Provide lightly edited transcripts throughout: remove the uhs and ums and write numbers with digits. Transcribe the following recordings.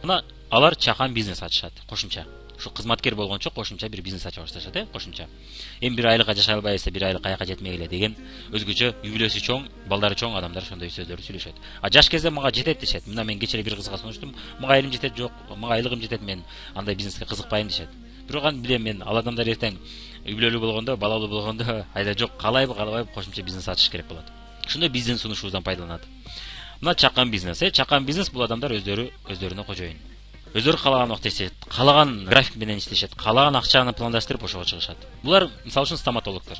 Мына алар чакан бизнес ачышат кошумча. Ушу кызматкер болгончо кошумча бир бизнес ача башташат, кошумча. Эми бир айлыкка жашай албайбызда, бир айлык каяка жетмей эле деген өзгөчө юбилейси чоң, балдары чоң адамдар ошондой сөздөрдү сүйлөшөт. А жаш кезде мага жетет дешет. Мына мен кечээ бир кызга сунуштум. Мага айлым жетет, жок, мага айлыгым жетет, мен андай бизнеске кызыкпайм дешет. Бирок аны билем мен, ал адамдар эртең үйлөлүү болгондо, балалуу болгондо айда жок, калайбы, калбайбы кошумча бизнес ачыш керек болот. Ошондой бизнес сунушубуздан пайдаланат. Мына чакан бизнес, чакан бизнес бул адамдар өздөрүнө кожоюн. Өздөрү каалаган убакта иштешет, каалаган график менен иштешет, каалаган акчаны пландаштырып ошого чыгышат. Булар мисалы үчүн стоматологдор,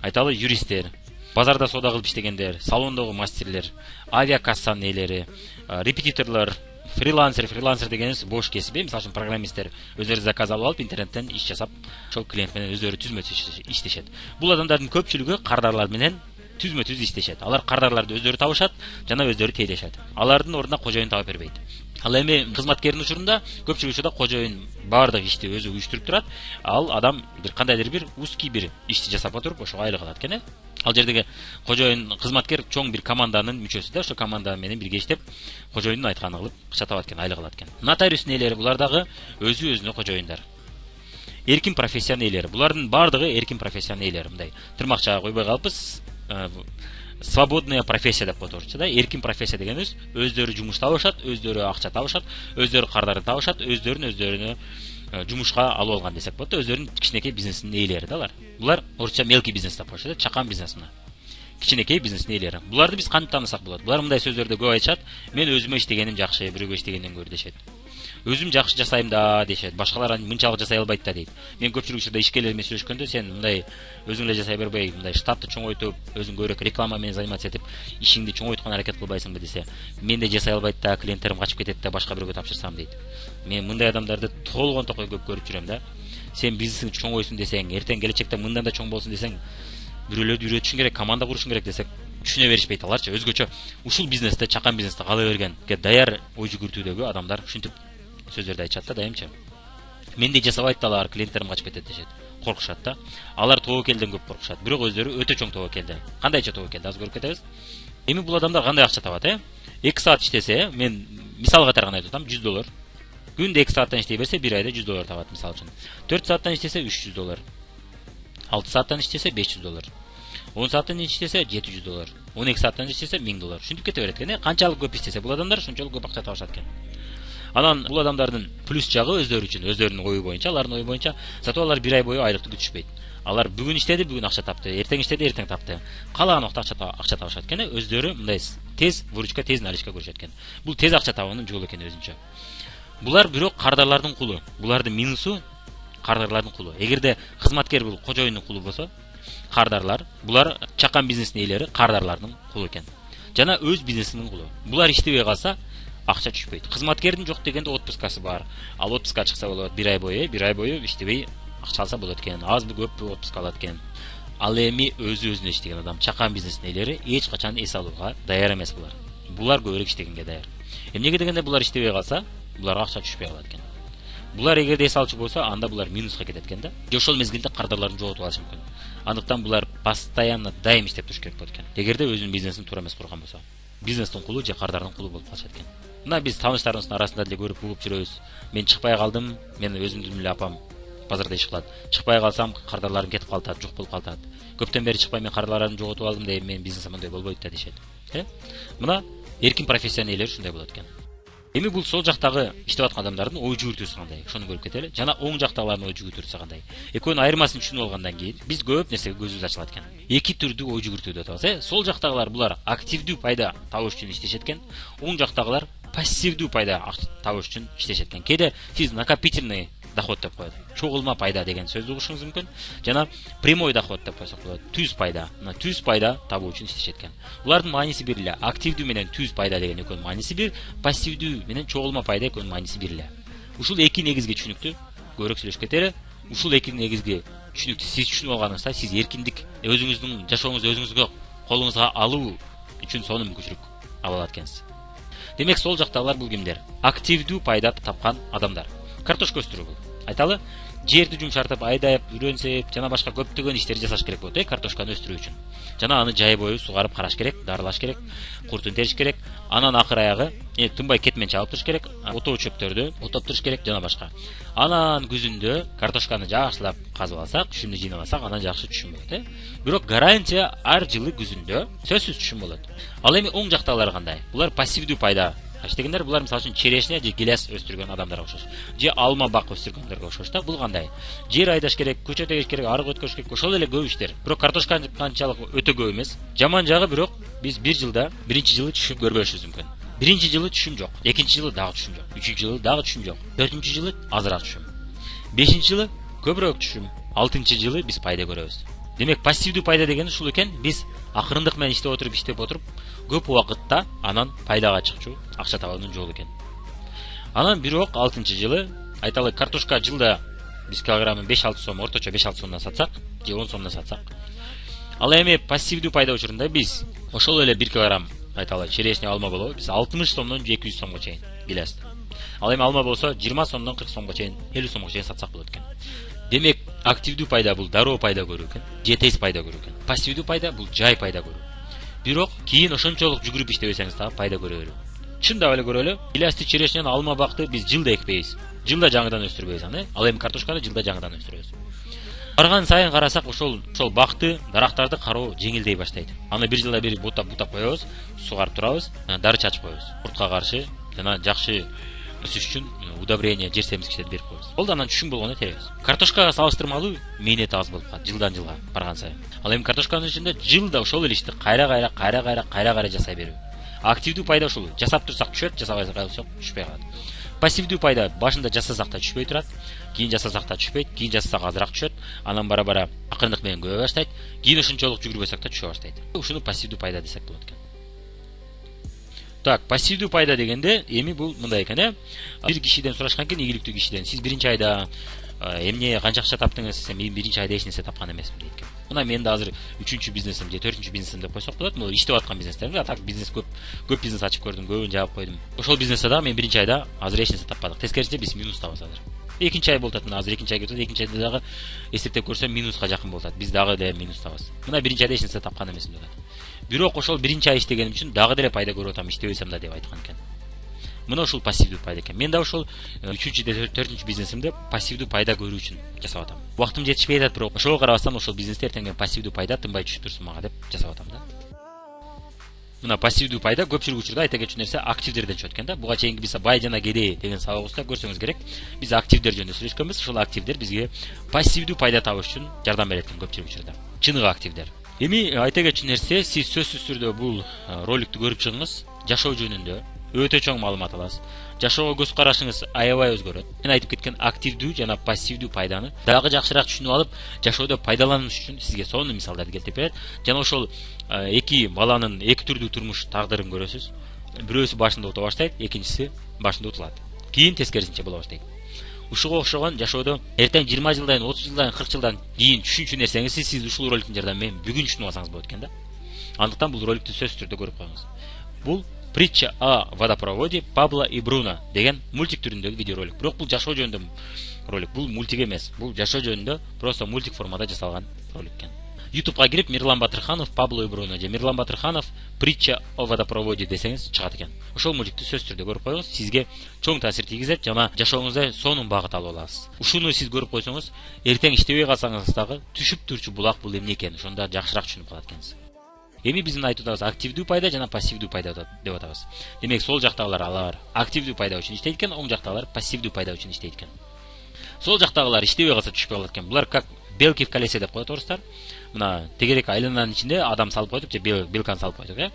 айталы юристтер, базарда соода кылып иштегендер, салондогу мастерлер, авиакассанын ээлери, репетиторлор, фрилансер дегенибиз бош кесип, мисалы үчүн программисттер өздөрү заказ алып интернеттен иш жасап, ошол клиент менен өздөрү түзмө-түз иштешет. Бул адамдардын көпчүлүгү кардарлар менен түзмө-түз иштешет. Алар кардарларды өздөрү табышат жана өздөрү тейлешет. Алардын ордуна кожоюн таап бербейт. Ал эми кызматкердин учурунда көпчүлүк учурда кожоюн баардык ишти өзү уюштуруп турат. Ал адам бир кандайдыр бир узкий бир ишти жасап отуруп ошого айлык алат экен. Ал жердеги кожоюн кызматкер чоң бир команданын мүчөсү да, ошо команда менен бирге иштеп кожоюндун айтканын кылып акча табат экен, айлык алат экен. Нотариустун ээлери булар дагы өзүнө кожоюндар. Эркин профессиянын ээлери. Булардын баардыгы эркин профессиянын ээлери. Мындай тырмакча койбой калыппыз. Свободная профессия деп коебуз да. Эркин профессия дегенибиз өздөрү жумуш табышат, өздөрү акча табышат, өздөрү кардарды табышат, өздөрүнө жумушка алып алган десек болот да, өздөрүнүн кичинекей бизнесинин ээлери да алар. Булар орусча мелкий бизнес деп коюшат, чакан бизнес мына. Кичинекей бизнестин ээлери. Буларды биз кантип таанысак болот? Булар мындай сөздөрдө көп айтышат. Мен өзүмө иштегеним жакшы, бирөөгө иштегенден көрө дешет. Өзүм жакшы жасайм да дешет. Башкалар мынчалык жасай албайт да дейт. Мен көпчүлүк учурда ишкерлер менен сүйлөшкөндө, сен мындай өзүң эле жасай бербей, мындай штатты чоңойтуп, өзүң көбүрөөк реклама менен заниматься этип, ишиңди чоңойткон аракет кылбайсыңбы десе, мен да жасай албайт да, клиенттерим качып кетет да, башка бирөөгө тапшырсам дейт. Мен мындай адамдарды толгон токой көп көрүп жүрөм да. Сен бизнесиң чоңойсун десең, эртең келечекте мындан да чоң болсун десең, бирөөлөрдү үйрөтүшүң керек, команда курушуң керек десек, түшүнө беришпейт аларчы. Өзгөчө ушул бизнесте, чакан бизнесте кала бергенге даяр ой жүгүртүүдөгү адамдар ушинтип сөздөрдү айтышат да дайымча. Менде жасабайт да алар, клиенттерим качып кетет дешет. Коркушат да. Алар тобокелден көп коркушат. Бирок өздөрү өтө чоң тобокелде. Кандайча тобокелде азыр көрүп кетебиз. Эми бул адамдар кандай акча табат, 2 саат иштесе, мен мисал катары айтып атам, $100. Күндө 2 сааттан иштей берсе, бир айда $100 табат мисалы үчүн. 4 сааттан иштесе $300. 6 сааттан иштесе $500. 10 сааттан иштесе $700. 12 сааттан иштесе $1000. Ушинтип кете берет экен. Канчалык көп иштесе бул адамдар, ошончолук көп акча табышат экен. Анан бул адамдардын плюс жагы өздөрү үчүн, өздөрүнүн ою боюнча, алардын ою боюнча, зато алар бир ай бою айлыкты күтүшпөйт. Алар бүгүн иштеди, бүгүн акча тапты, эртең иштеди, эртең тапты. Каалаган убакта акча табышат экен. Өздөрү мындай тез выручка, тез наличка көрүшөт экен. Бул тез акча табуунун жолу экен өзүнчө. Булар бирок кардарлардын кулу. Булардын минусу кардарлардын кулу. Эгерде кызматкер бул кожоюндун кулу болсо, кардарлар, булар чакан бизнестин ээлери кардарлардын кулу экен. Жана өз бизнесинин кулу. Булар иштебей калса, акча түшпөйт. Кызматкердин жок дегенде отпускасы бар. Ал отпуска чыкса болот, бир ай бою иштебей акча алса болот экен. Азбы көппү отпуска алат экен. Ал эми өзүнө иштеген адам, чакан бизнестин ээлери эч качан эс алууга даяр эмес булар. Булар көбүрөөк иштегенге даяр. Эмнеге дегенде булар иштебей калса, буларга акча түшпөй калат экен. Булар эгерде эс алчу болсо, анда булар минуска кетет экен да. Ошол мезгилде кардарларын жоготуп алышы мүмкүн. Андыктан булар постоянно дайым иштеп туруш керек болот экен. Эгерде өзүнүн бизнесин туура эмес курган болсо, бизнестин кулу же кардардын кулу болуп калышат экен. Мына биз тааныштарыбыздын арасында деле көрүп угуп жүрөбүз. Мен чыкпай калдым, мен өзүмдүн эле апам базарда иш кылат. Чыкпай калсам кардарларым кетип калтат, жок болуп калтат. Көптөн бери чыкпай мен кардарларымды жоготуп алдым деп, мен бизнесим мындай болбойт да дешет. Мына эркин профессиянын ээлери ушундай болот экен. Эми бул сол жактагы иштеп аткан адамдардын ой жүгүртүүсү кандай? Ошону көрүп кетели. Жана оң жактагылардын ой жүгүртүүсү кандай? Экөөнүн айырмасын түшүнүп алгандан кийин биз көп нерсеге көзүбүз ачылат экен. Эки түрдүү ой жүгүртүүдө атабыз, Сол жактагылар булар активдүү пайда табыш үчүн иштешет экен. Оң жактагылар пассивдүү пайда табыш үчүн иштешет экен. Кээде сиз накопительный доход деп коет. Чогулма пайда деген сөздү угушуңуз мүмкүн. Жана прямой доход деп койсок болот. Түз пайда. Мына түз пайда табуу үчүн иштешет экен. Булардын мааниси бир эле. Активдүү менен түз пайда деген экөөнүн мааниси бир, пассивдүү менен чогулма пайда экөөнүн мааниси бир эле. Ушул эки негизги түшүнүктү көбүрөөк сүйлөшүп кетели. Ушул эки негизги түшүнүктү сиз түшүнүп алганыңызда, сиз эркиндик өзүңүздүн жашооңузду өзүңүзгө колуңузга алуу үчүн сону мүмкүнчүлүк ала алат экенсиз. Демек сол жактагылар бул кимдер? Активдүү пайда тапкан адамдар. Картошка өстүрүү бул. Айталы, жерди жумшартып, айдап, үрөнсеп, жана башка көптөгөн иштерди жасаш керек болот, картошканы өстүрүү үчүн. Жана аны жай бою сугарып караш керек, дарылаш керек, куртун териш керек. Анан акыр аягы тынбай кетмен чабып туруш керек, отоо чөптөрдү отоп туруш керек жана башка. Анан күзүндө картошканы жакшылап казып алсак, түшүмдү жыйнап алсак, анан жакшы түшүм болот. Бирок гарантия ар жылы күзүндө сөзсүз түшүм болот. Ал эми оң жактагылар кандай? Булар пассивдүү пайда дегендер, булар мисалы үчүн черешня же гилес өстүргөн адамдарга окшош, же алма бак өстүргөндөргө окшош да. Бул кандай? Жер айдаш керек, көчө тегиш керек, арык өткөрүш керек, ошол эле көп иштер. Бирок картошка канчалык өтө көп эмес. Жаман жагы бирок биз бир жылда биринчи жылы түшүм көрбөшүбүз мүмкүн. Биринчи жылы түшүм жок, экинчи жылы дагы түшүм жок, үчүнчү жылы дагы түшүм жок, төртүнчү жылы азыраак түшүм, бешинчи жылы көбүрөөк түшүм, алтынчы жылы биз пайда көрөбүз. Демек пассивдүү пайда деген ушул экен. Биз акырындык менен иштеп отуруп көп убакытта анан пайдага чыкчу акча табуунун жолу экен. Анан бирок алтынчы жылы айталы картошка жылда биз килограммын 5-6 сом, орточо 5-6 сомдон сатсак, же 10 сомдон сатсак. Ал эми пассивдүү пайда учурунда биз ошол эле 1 килограмм айталы черешня алма болобу, биз 60 сомдон 200 сомго чейин билесиз. Ал эми алма болсо 20 сомдон 40 сомго чейин, 50 сомго чейин сатсак болот экен. Демек, активдүү пайда бул дароо пайда көрүү экен, же тез пайда көрүү экен. Пассивдүү пайда бул жай пайда көрүү. Бирок кийин ошончолук жүгүрүп иштебесеңиз дагы пайда көрө берүү. Чындап эле көрөлү, гилести, черешняны, алма бакты биз жылда экпейбиз. Жылда жаңыдан өстүрбөйбүз аны. Ал эми картошканы жылда жаңыдан өстүрөбүз. Барган сайын карасак ошол бакты, дарактарды кароо жеңилдей баштайт. Аны бир жылда бир бутап коебуз, сугарып турабыз, дары чачып коебуз. Куртка каршы жана жакшы өсүш үчүн удобрение, жер семизгичтерди берип коебуз. Ол да анан түшүм болгону теребиз. Картошкага салыштырмалуу мээнети аз болуп калат жылдан жылга барган сайын. Ал эми картошканын ичинде жылда ошол эле ишти кайра жасай берүү. Активдүү пайда ушул. Жасап турсак түшөт, жасабай калсак түшпөй калат. Пассивдүү пайда башында жасасак да түшпөй турат, кийин жасасак да түшпөйт, кийин жасасак азыраак түшөт, анан бара акырындык менен көбөй баштайт, кийин ошончолук жүгүрбөсөк да түшө баштайт. Ушуну пассивдүү пайда десек болот экен. Так, пассивдүү пайда дегенде эми бул мындай экен, бир кишиден сурашкан экен, ийгиликтүү кишиден, сиз биринчи айда эмне канча акча таптыңыз десем, мен биринчи айда эч нерсе тапкан эмесмин дейт экен. Мына мен да азыр 3-чү бизнесим же 4-чү бизнесим деп койсок болот. Бул иштеп аткан бизнестерим, так бизнес көп бизнес ачып көрдүм, көбүн жаап койдум. Ошол бизнесте да мен биринчи айда азыр эч нерсе таппадык. Тескерисинче биз минустабыз азыр. Экинчи ай болуп атат, мына азыр экинчи ай кетет, экинчи айда дагы эсептеп көрсөм минуска жакын болуп атат. Биз дагы деле минустабыз. Мына биринчи айда эч нерсе тапкан эмесмин деп атат. Бирок ошол биринчи ай иштегеним үчүн дагы деле пайда көрүп атам, иштебесем да деп айткан экен. Мына ушул пассивдүү пайда экен. Мен да ошол 3-чү же 4-чү бизнесимде пассивдүү пайда көрүү үчүн жасап атам. Убактым жетишпей атат, бирок ошого карабастан ошол бизнесте эртең пассивдүү пайда тынбай түшүп турсун мага деп жасап атам да. Мына пассивдүү пайда көпчүлүк учурда айта кетчү нерсе активдерден чыгат экен да. Буга чейинки биз бай жана кедей деген сабагыбызда көрсөңүз керек, биз активдер жөнүндө сүйлөшкөнбүз. Ошол активдер бизге пассивдүү пайда табыш үчүн жардам берет экен көпчүлүк учурда. Чыныгы активдер. Эми айта кетчү нерсе, сиз сөзсүз түрдө бул роликтти көрүп чыгыңыз, жашоо жөнүндө өтө чоң маалымат аласыз. Жашоого көз карашыңыз аябай өзгөрөт. Мен айтып кеткен активдүү жана пассивдүү пайданы дагы жакшыраак түшүнүп алып, жашоодо пайдаланыш үчүн сизге сонун мисалдарды келтирип берет. Жана ошол эки баланын эки түрдүү турмуш тагдырын көрөсүз. Бирөөсү башында ута баштайт, экинчиси башында утулат. Кийин тескерисинче боло баштайт. Ушуга окшогон жашоодо эртең 20 жылдан, 30 жылдан, 40 жылдан кийин түшүнчү нерсеңизди сиз ушул роликтин жардамы менен бүгүн түшүнүп алсаңыз болот экен да. Андыктан бул роликтти сөзсүз түрдө көрүп коюңуз. Бул Притча о водопроводе Пабло и Бруно деген мультик түрүндөгү видеоролик. Бирок бул жашоо жөнүндө ролик. Бул мультик эмес. Бул жашоо жөнүндө просто мультик формада жасалган ролик экен. YouTube'га кирип Мирлан Батырханов Пабло и Бруно же Мирлан Батырханов Притча о водопроводе десеңиз чыгат экен. Ошол мультикти сөзсүз түрдө көрүп коюңуз, сизге чоң таасир тийгизет жана жашооңузда сонун багыт алып аласыз. Ушуну сиз көрүп койсоңуз, эртең иштебей калсаңыз дагы түшүп турчу булак бул эмне экенин ошондо жакшыраак түшүнүп калат экенсиз. Эми биздин айтып атабыз активдүү пайда жана пассивдүү пайда деп атабыз. Демек сол жактагылар алар активдүү пайда үчүн иштейт экен, оң жактагылар пассивдүү пайда үчүн иштейт экен. Сол жактагылар иштебей калса түшпөй калат экен. Булар как белки в колесе деп коет орустар. Мына тегерек айлананын ичинде адам салып койдук же белканы салып койдук,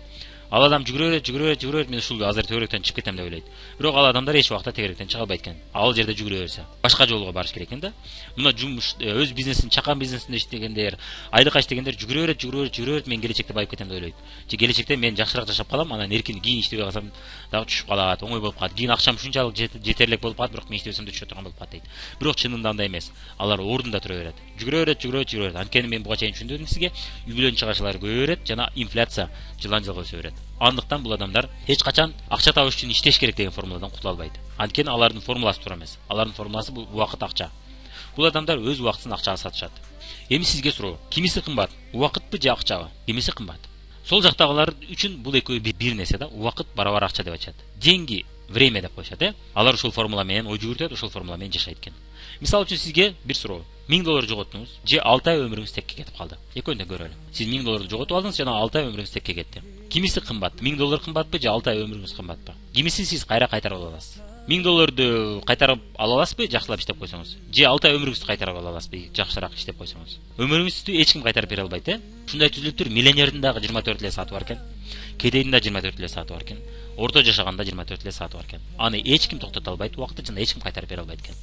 Ал адам жүгүрөт, мен ушул азыр тегеректен чыгып кетем деп ойлойт. Бирок ал адамдар эч убакта тегеректен чыга албайт экен. Ал жерде жүгүрө берсе, башка жолго барыш керек экен да. Мына жумуш өз бизнесин, чакан бизнесинде иштегендер, айлыкка иштегендер жүгүрө берет, мен келечекте байып кетем деп ойлойт. Же келечекте мен жакшыраак жашап калам, анан эркин кийин иштебей калсам дагы түшүп калат, оңой болуп калат. Кийин акчам ушунчалык жетерлик болуп калат, бирок мен иштебесем да түшө турган болуп калат дейт. Бирок чынында андай эмес. Алар ордунда тура берет. Жүгүрө берет. Анткени мен буга чейин түшүндүрдүм сизге, үй бүлөнүн чыгачылары көбөйө берет жана инфляция жылдан жылга өсө берет. Андыктан бул адамдар эч качан акча табыш үчүн иштеш керек деген формуладан кутула албайт. Анткени алардын формуласы туура эмес. Алардын формуласы бул убакыт акча. Бул адамдар өз убактысын акчага сатышат. Эми сизге суроо: кимиси кымбат? Убакытпы же акчабы? Кимиси кымбат? Сол жактагылар үчүн бул экөө бир нерсе да, убакыт барабар акча деп айтышат. Деньги время деп коюшат, Алар ушул формула менен ой жүгүртөт, ушул формула менен жашайт экен. Мисалы үчүн сизге бир суроо. $1000 жоготтуңуз, же 6 ай өмүрүңүз текке кетип калды. Экөөнү көрөлү. Сиз $1000 жоготуп алдыңыз, жана 6 ай өмүрүңүз текке кетти. Кимиси кымбат? $1000 кымбатпы же 6 ай өмүрүңүз кымбатпы? Кимисин сиз кайтарып ала аласыз? $1000 кайтарып ала аласызбы, жакшылап иштеп койсоңуз? Же 6 ай өмүрүңүздү кайтарып ала аласызбы, жакшыраак иштеп койсоңуз? Өмүрүңүздү эч ким кайтарып бере албайт, Ушундай түзүлүптүр. Миллионердин дагы 24 эле сааты бар экен. Кедейдин да 24 эле сааты бар экен. Орто жашаганда 24 эле сааты бар экен. Аны эч ким токтото албайт, убакытты жана эч ким кайтарып бере албайт экен.